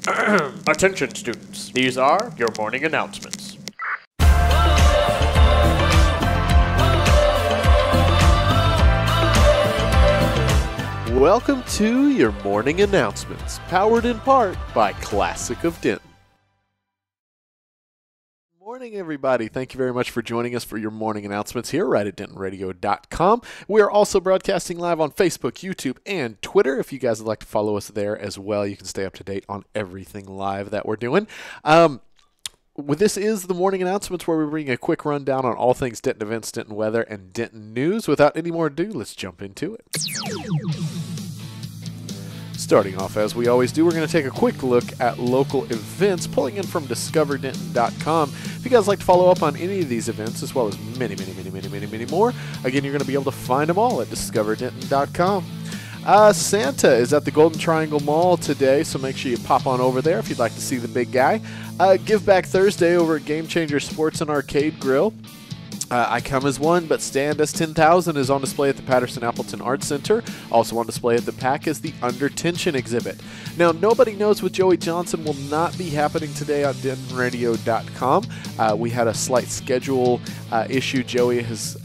Attention students, these are your morning announcements. Welcome to your morning announcements, powered in part by Classic of Denton. Morning, everybody. Thank you very much for joining us for your morning announcements here right at dentonradio.com. We are also broadcasting live on Facebook, YouTube, and Twitter. If you guys would like to follow us there as well, you can stay up to date on everything live that we're doing. This is the morning announcements where we bring a quick rundown on all things Denton events, Denton weather, and Denton news. Without any more ado, let's jump into it. Starting off, as we always do, we're going to take a quick look at local events, pulling in from discoverdenton.com. If you guys like to follow up on any of these events, as well as many more, again, you're going to be able to find them all at discoverdenton.com. Santa is at the Golden Triangle Mall today, so make sure you pop on over there if you'd like to see the big guy. Give Back Thursday over at Game Changer Sports and Arcade Grill. I Come as One, but Stand as 10,000 is on display at the Patterson-Appleton Arts Center. Also on display at the PAC is the Under Tension exhibit. Now, Nobody Knows with Joey Johnson will not be happening today on DentonRadio.com. We had a slight schedule issue. Joey has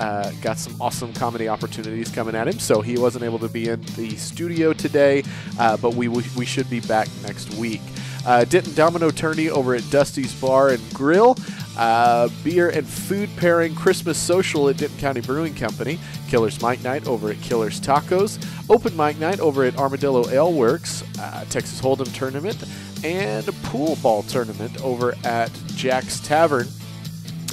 got some awesome comedy opportunities coming at him, so he wasn't able to be in the studio today, but we should be back next week. Denton Domino Tourney over at Dusty's Bar and Grill. Beer and food pairing Christmas social at Denton County Brewing Company. Killer's Mike Night over at Killer's Tacos. Open Mike Night over at Armadillo Ale Works. Texas Hold'em Tournament. And a pool ball tournament over at Jack's Tavern.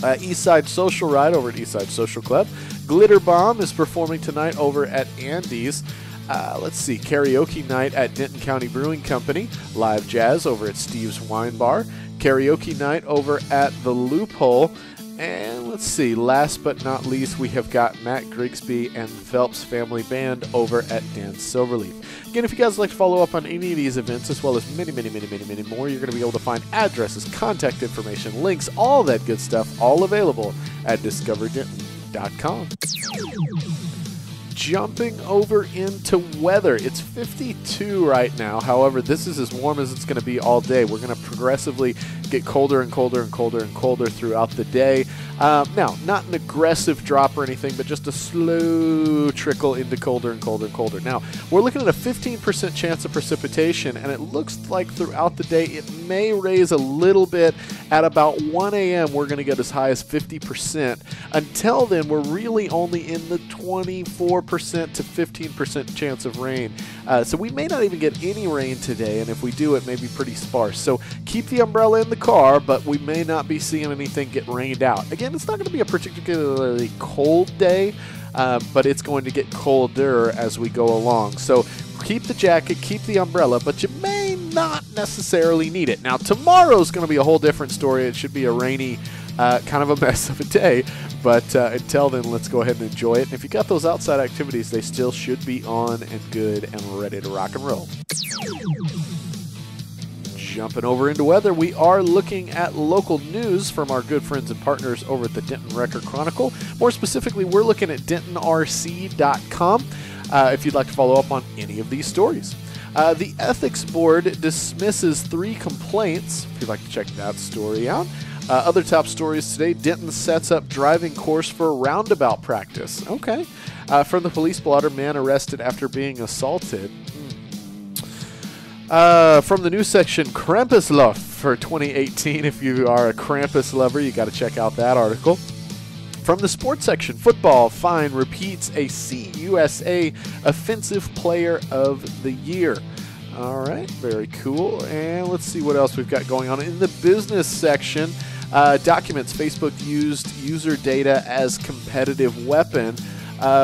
Eastside Social Ride over at Eastside Social Club. Glitter Bomb is performing tonight over at Andy's. Let's see, karaoke night at Denton County Brewing Company. Live jazz over at Steve's Wine Bar. Karaoke night over at The Loophole. And let's see, last but not least, we have got Matt Grigsby and Phelps Family Band over at Dan Silverleaf. Again, if you guys would like to follow up on any of these events, as well as many more, you're going to be able to find addresses, contact information, links, all that good stuff, all available at discoverdenton.com. Jumping over into weather. It's 52 right now. However, this is as warm as it's going to be all day. We're going to progressively get colder and colder and colder and colder throughout the day. Now, not an aggressive drop or anything, but just a slow trickle into colder and colder and colder. Now, we're looking at a 15% chance of precipitation, and it looks like throughout the day it may raise a little bit. At about 1 a.m., we're going to get as high as 50%. Until then, we're really only in the 24% to 15% chance of rain. So we may not even get any rain today, and if we do, it may be pretty sparse. So keep the umbrella in the car, but we may not be seeing anything get rained out. Again, it's not going to be a particularly cold day, but it's going to get colder as we go along. So keep the jacket, keep the umbrella, but you may not necessarily need it. Now, tomorrow's going to be a whole different story. It should be a rainy, kind of a mess of a day. But until then, let's go ahead and enjoy it. And if you got those outside activities, they still should be on and good and ready to rock and roll. Jumping over into weather, we are looking at local news from our good friends and partners over at the Denton Record Chronicle. More specifically, we're looking at dentonrc.com if you'd like to follow up on any of these stories. The Ethics Board dismisses 3 complaints, if you'd like to check that story out. Other top stories today, Denton sets up driving course for roundabout practice. Okay. From the police blotter, man arrested after being assaulted. From the news section, Krampuslauf for 2018. If you are a Krampus lover, you got to check out that article. From the sports section, football fine repeats a CUSA Offensive Player of the Year. All right, very cool. And let's see what else we've got going on. In the business section, documents Facebook used user data as competitive weapon.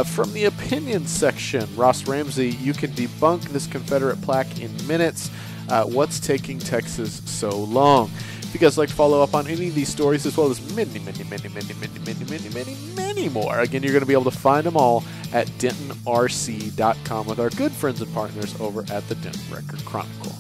From the opinions section, Ross Ramsey, you can debunk this Confederate plaque in minutes. What's taking Texas so long? If you guys like to follow up on any of these stories, as well as many more, again, you're going to be able to find them all at dentonrc.com with our good friends and partners over at the Denton Record Chronicle.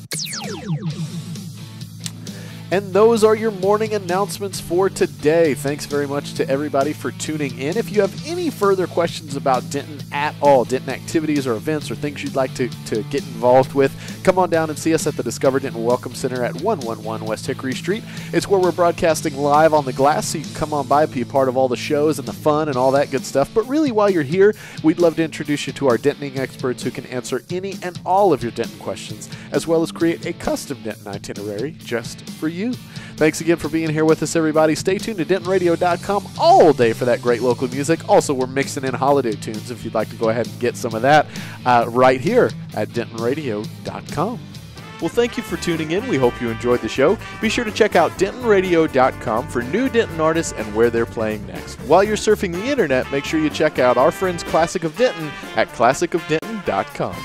And those are your morning announcements for today. Thanks very much to everybody for tuning in. If you have any further questions about Denton at all, Denton activities or events or things you'd like to get involved with, come on down and see us at the Discover Denton Welcome Center at 111 West Hickory Street. It's where we're broadcasting live on the glass, so you can come on by, be a part of all the shows and the fun and all that good stuff. But really, while you're here, we'd love to introduce you to our Dentoning experts who can answer any and all of your Denton questions, as well as create a custom Denton itinerary just for you. Thanks again for being here with us, everybody. Stay tuned to DentonRadio.com all day for that great local music. Also, we're mixing in holiday tunes if you'd like to go ahead and get some of that right here at DentonRadio.com. Well, thank you for tuning in. We hope you enjoyed the show. Be sure to check out DentonRadio.com for new Denton artists and where they're playing next. While you're surfing the internet, make sure you check out our friends Classic of Denton at ClassicofDenton.com.